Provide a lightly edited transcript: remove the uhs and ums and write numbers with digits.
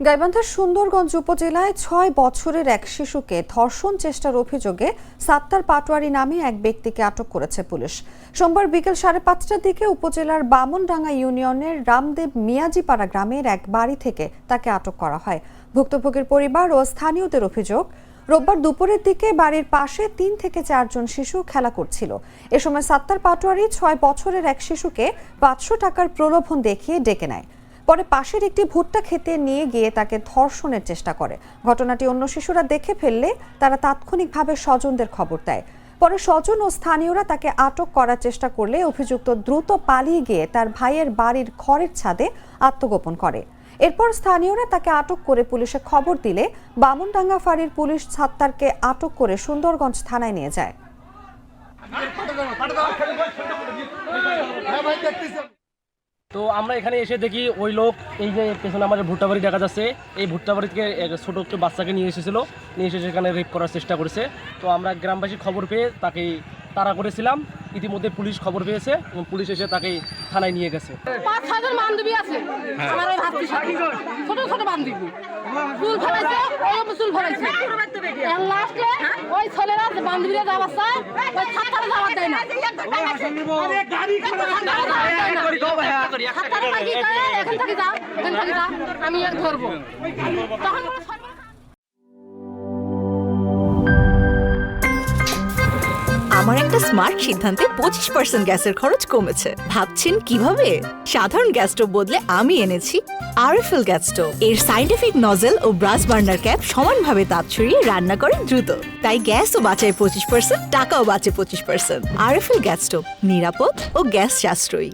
গাইবান্ধার সুন্দরগঞ্জ উপজেলায় ৬ বছরের এক শিশুকে ধর্ষণ চেষ্টার অভিযোগে সাত্তার পাটোয়ারি নামে এক ব্যক্তিকে আটক করেছে পুলিশ। সোমবার বিকেল ৫:৩০টার দিকে উপজেলার বামনডাঙ্গা ইউনিয়নের রামদেব মিয়াজিপাড়া গ্রামের এক বাড়ি থেকে তাকে আটক করা হয়। ভুক্তভোগীর পরিবার ও স্থানীয়দের অভিযোগ, রোববার দুপুরের দিকে বাড়ির পাশে ৩ থেকে ৪ জন শিশু খেলা করছিল। এ সময় সাত্তার পাটোয়ারি ৬ বছরের এক শিশুকে ৫০০ টাকার প্রলোভন দেখিয়ে ডেকে নেয়। পরে পাশের একটি ভুট্টা খেতে নিয়ে গিয়ে তাকে ধর্ষণের চেষ্টা করে। ঘটনাটি অন্য শিশুরা দেখে ফেললে তারা তাৎক্ষণিকভাবে স্বজনদের খবর দেয়। পরে স্বজন ও স্থানীয়রা তাকে আটক করার চেষ্টা করলে অভিযুক্ত দ্রুত পালিয়ে গিয়ে তার ভাইয়ের বাড়ির খড়ের ছাদে আত্মগোপন করে। এরপর স্থানীয়রা তাকে আটক করে পুলিশে খবর দিলে বামনডাঙ্গা ফাঁড়ির পুলিশ সাত্তারকে আটক করে সুন্দরগঞ্জ থানায় নিয়ে যায়। তো আমরা এখানে এসে দেখি ওই লোক, এই যে পেছনে আমাদের ভুট্টা বাড়ি দেখা যাচ্ছে, এই ভুট্টা বাড়ি থেকে এক ছোট একটু বাচ্চাকে নিয়ে এসে সেখানে রেপ করার চেষ্টা করেছে। তো আমরা গ্রামবাসী খবর পেয়ে তাকে তাড়া করেছিলাম। ইতিমধ্যে পুলিশ খবর পেয়েছে এবং পুলিশ এসে তাকে থানায় নিয়ে গেছে। ৫-৬ জন বান্ধবী আছে আমার ওই ভাতির সাথে, ছোট ছোট বান্ধবী, চুল ফেলাইছে, ওই চুল ফেলাইছে। লাস্টে ওই ছেলেরা বান্ধবীরা যাওয়ার চায়, ওই ছাত্ররা যাওয়ার দেয় না। এখান থেকে যা, আমি আর ধরবো তখন। আমার একটা স্মার্ট সিদ্ধান্তে 25% গ্যাসের খরচ কমেছে। ভাবছেন কিভাবে? সাধারণ গ্যাস স্টোভ বদলে আমি এনেছি আরএফএল গ্যাস স্টোভ। এর সাইন্টিফিক নজল ও ব্রাস বার্নার ক্যাপ সমানভাবে তাপ ছড়িয়ে রান্না করে দ্রুত। তাই গ্যাসও বাঁচায় 25%, টাকাও বাঁচে 25%। আরএফএল গ্যাস স্টোভ নিরাপদ ও গ্যাস সাশ্রয়ী।